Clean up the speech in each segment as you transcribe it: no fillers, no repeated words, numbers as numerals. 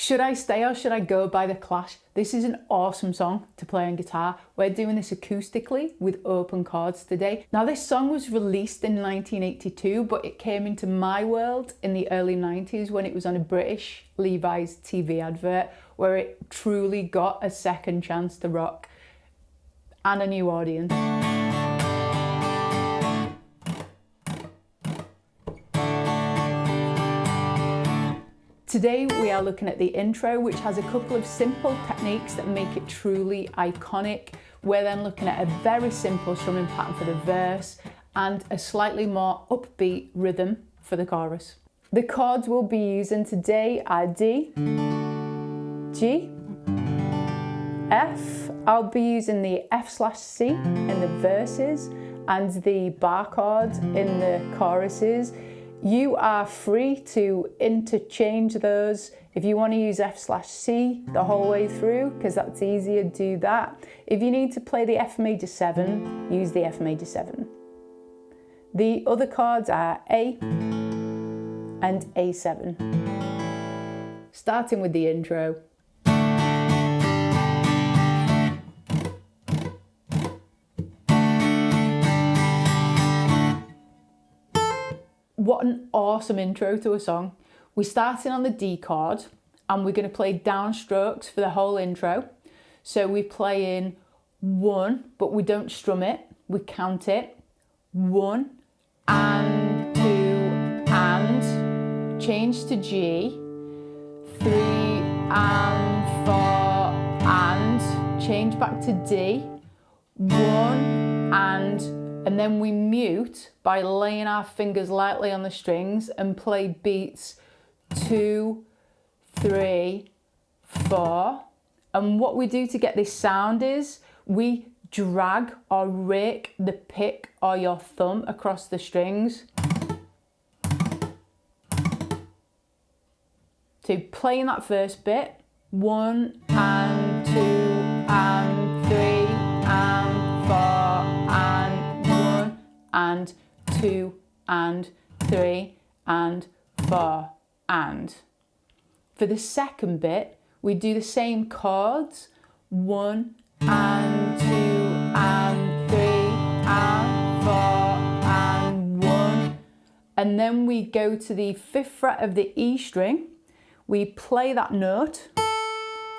Should I stay or should I go by The Clash? This is an awesome song to play on guitar. We're doing this acoustically with open chords today. Now this song was released in 1982, but it came into my world in the early 90s when it was on a British Levi's TV advert, where it truly got a second chance to rock and a new audience. Today we are looking at the intro, which has a couple of simple techniques that make it truly iconic. We're then looking at a very simple strumming pattern for the verse and a slightly more upbeat rhythm for the chorus. The chords we'll be using today are D, G, F. I'll be using the F/C in the verses and the bar chord in the choruses. You are free to interchange those. If you want to use F/C the whole way through, because that's easier, do that. If you need to play the F major 7, use the F major 7. The other chords are A and A7. Starting with the intro. What an awesome intro to a song. We're starting on the D chord and we're going to play downstrokes for the whole intro. So we play in 1, but we don't strum it, we count it. 1 and 2 and, change to G, 3 and 4 and, change back to D, 1 and then we mute by laying our fingers lightly on the strings and play beats 2, 3, 4. And what we do to get this sound is we drag or rake the pick or your thumb across the strings. So playing that first bit, 1 and 2 and 3 and 4 and 1 and 2 and 3 and 4 and. For the second bit, we do the same chords, 1 and 2 and 3 and 4 and 1. And then we go to the 5th fret of the E string, we play that note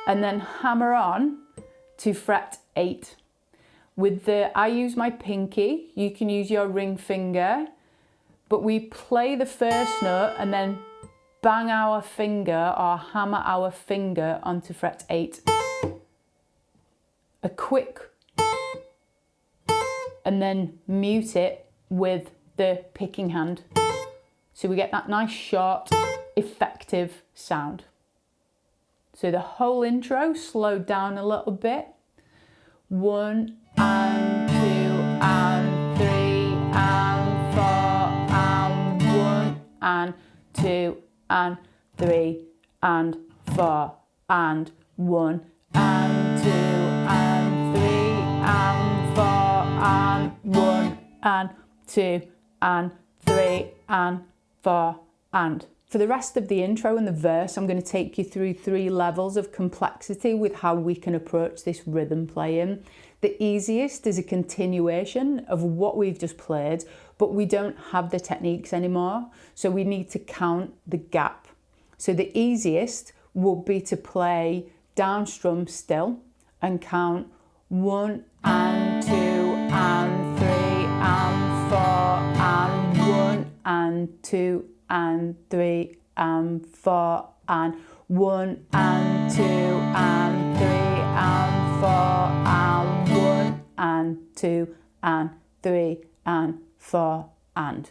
and then hammer on to fret 8. With I use my pinky, you can use your ring finger, but we play the first note and then bang our finger or hammer our finger onto fret 8. A quick, and then mute it with the picking hand. So we get that nice short, effective sound. So the whole intro slowed down a little bit. 1 and 2 and 3 and 4 and 1 and 2 and 3 and 4 and 1 and 2 and 3 and 4 and 1 and 2 and 3 and 4 and. For the rest of the intro and the verse, I'm going to take you through 3 levels of complexity with how we can approach this rhythm playing. The easiest is a continuation of what we've just played, but we don't have the techniques anymore, so we need to count the gap. So the easiest will be to play down strum still and count 1 and 2 and 3 and 4 and 1 and 2 and 3 and 4 and 1 and 2 and 3 and 4 and 1 and 2 and 3 and 4 and.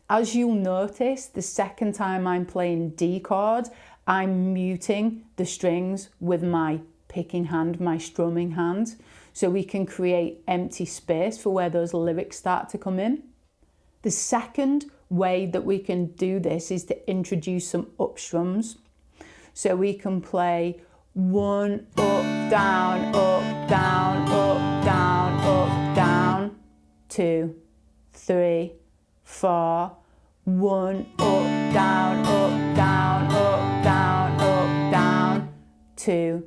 As you'll notice, the second time I'm playing D chord, I'm muting the strings with my picking hand, my strumming hand, so we can create empty space for where those lyrics start to come in. The second way that we can do this is to introduce some up strums. So we can play 1 up, down, up, down, up, down, up, down, 2, 3, 4, 1 up, down, up, down, up, down, up, down, 2,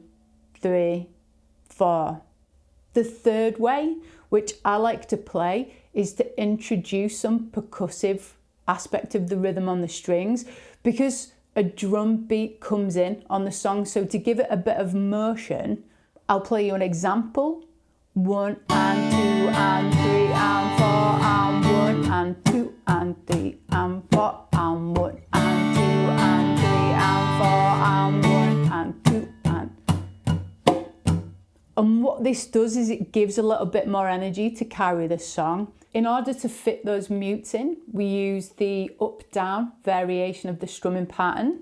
3, 4. The third way, which I like to play, is to introduce some percussive aspect of the rhythm on the strings, because a drum beat comes in on the song. So to give it a bit of motion, I'll play you an example. 1 and 2 and 3 and 4 and 1 and 2 and 3 and 4 and 1 and 2 and 3 and 4 and 1 and 2 and what this does is it gives a little bit more energy to carry the song. In order to fit those mutes in, we use the up-down variation of the strumming pattern.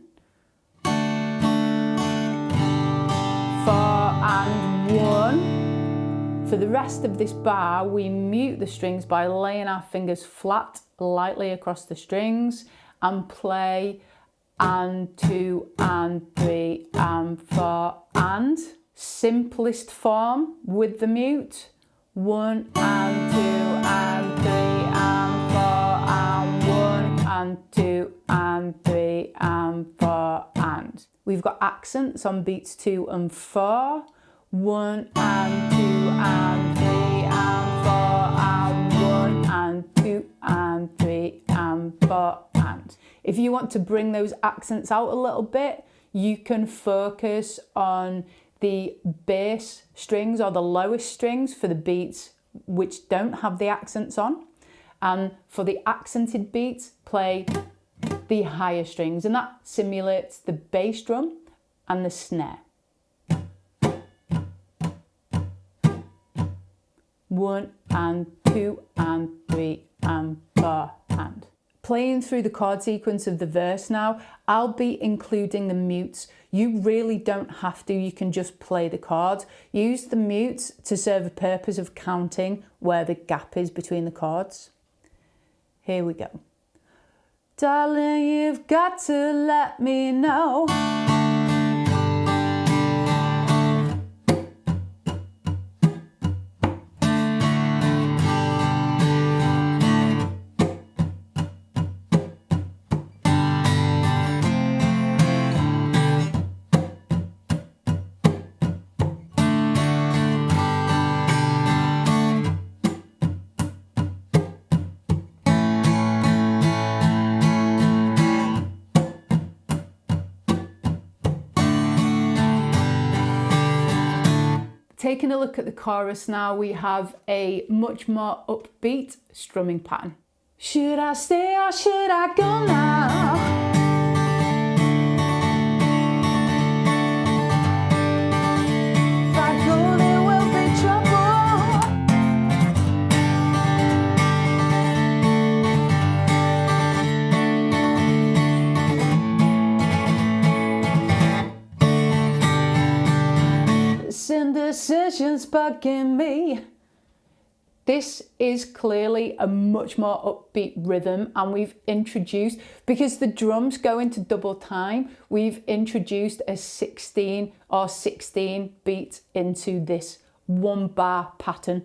4 and 1. For the rest of this bar, we mute the strings by laying our fingers flat lightly across the strings and play and 2 and 3 and 4 and. Simplest form with the mute. 1 and 2 and 3 and 4 and 1 and 2 and 3 and 4 and. We've got accents on beats 2 and 4. 1 and 2 and 3 and 4 and 1 and 2 and 3 and 4 and. If you want to bring those accents out a little bit, you can focus on the bass strings or the lowest strings for the beats which don't have the accents on, and for the accented beats play the higher strings, and that simulates the bass drum and the snare. 1 and 2 and 3 and 4 and. Playing through the chord sequence of the verse now, I'll be including the mutes. You really don't have to, you can just play the chords. Use the mutes to serve a purpose of counting where the gap is between the chords. Here we go. Darling, you've got to let me know. Taking a look at the chorus now, we have a much more upbeat strumming pattern. Should I stay or should I go now? If I go, there will be trouble. This indecision's bugging me. This is clearly a much more upbeat rhythm, and we've introduced, because the drums go into double time, we've introduced a 16 or 16 beat into this 1 bar pattern.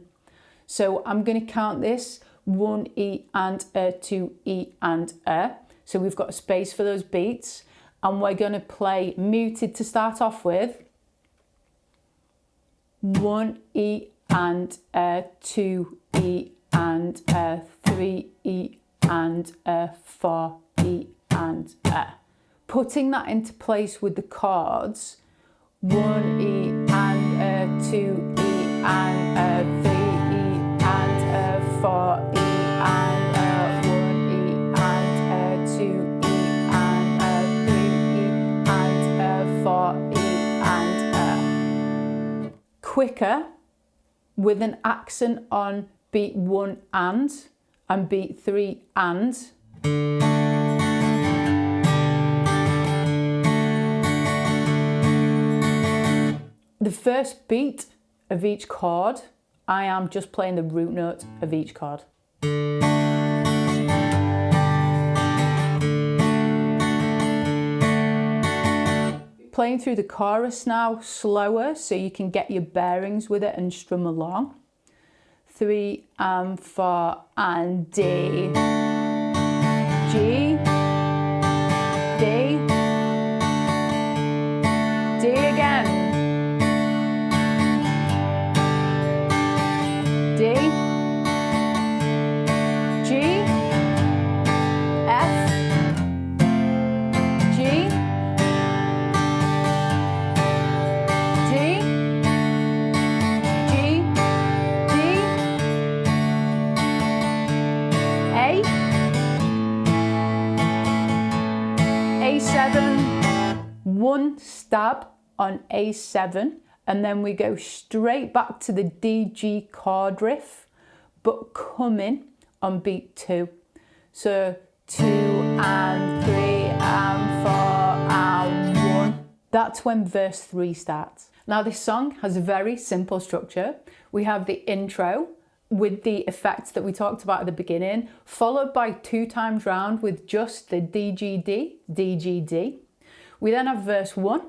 So I'm going to count this 1 E and a, 2 E and a. So we've got a space for those beats, and we're going to play muted to start off with. 1 E and a, 2 E and a, 3 E and a, 4 E and a. Putting that into place with the chords, 1 E and a, 2 E and a, 3 E and a, 4 E and a, 1 E and a, 2 E and a, 3 E and a, 4 E and a. Quicker, with an accent on beat 1 and beat 3 and. The first beat of each chord, I am just playing the root note of each chord. Playing through the chorus now, slower, so you can get your bearings with it and strum along. 3 and 4 and D, G, D, D again. stab on A7 and then we go straight back to the DG chord riff, but come in on beat 2. So 2 and 3 and 4 and 1. That's when verse 3 starts. Now this song has a very simple structure. We have the intro with the effects that we talked about at the beginning, followed by 2 times round with just the DGD, DGD. We then have verse 1,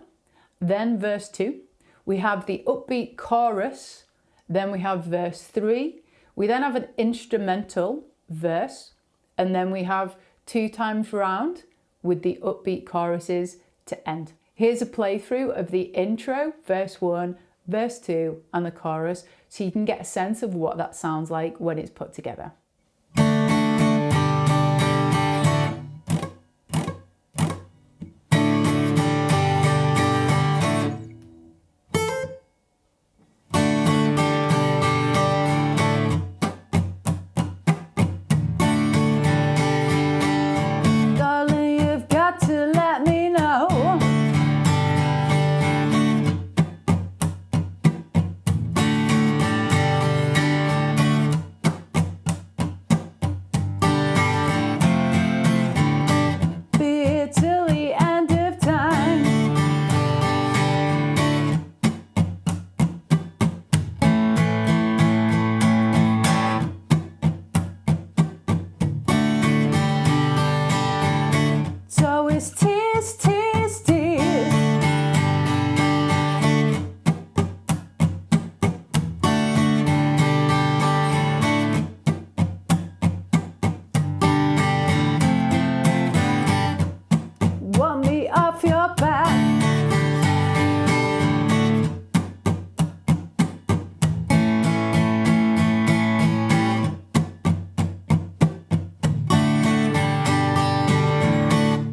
then verse 2. We have the upbeat chorus, then we have verse 3. We then have an instrumental verse, and then we have 2 times round with the upbeat choruses to end. Here's a playthrough of the intro, verse 1, verse 2, and the chorus, so you can get a sense of what that sounds like when it's put together.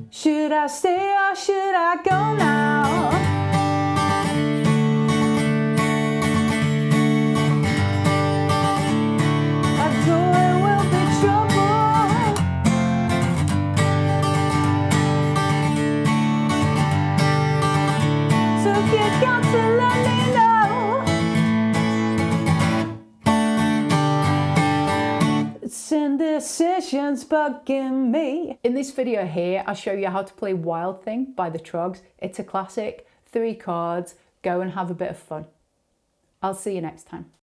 Should I stay or should I go now? I know it will be trouble. So you got to let me know. It's indecisions bugging me. In this video here, I'll show you how to play Wild Thing by the Chords. It's a classic, 3 chords. Go and have a bit of fun. I'll see you next time.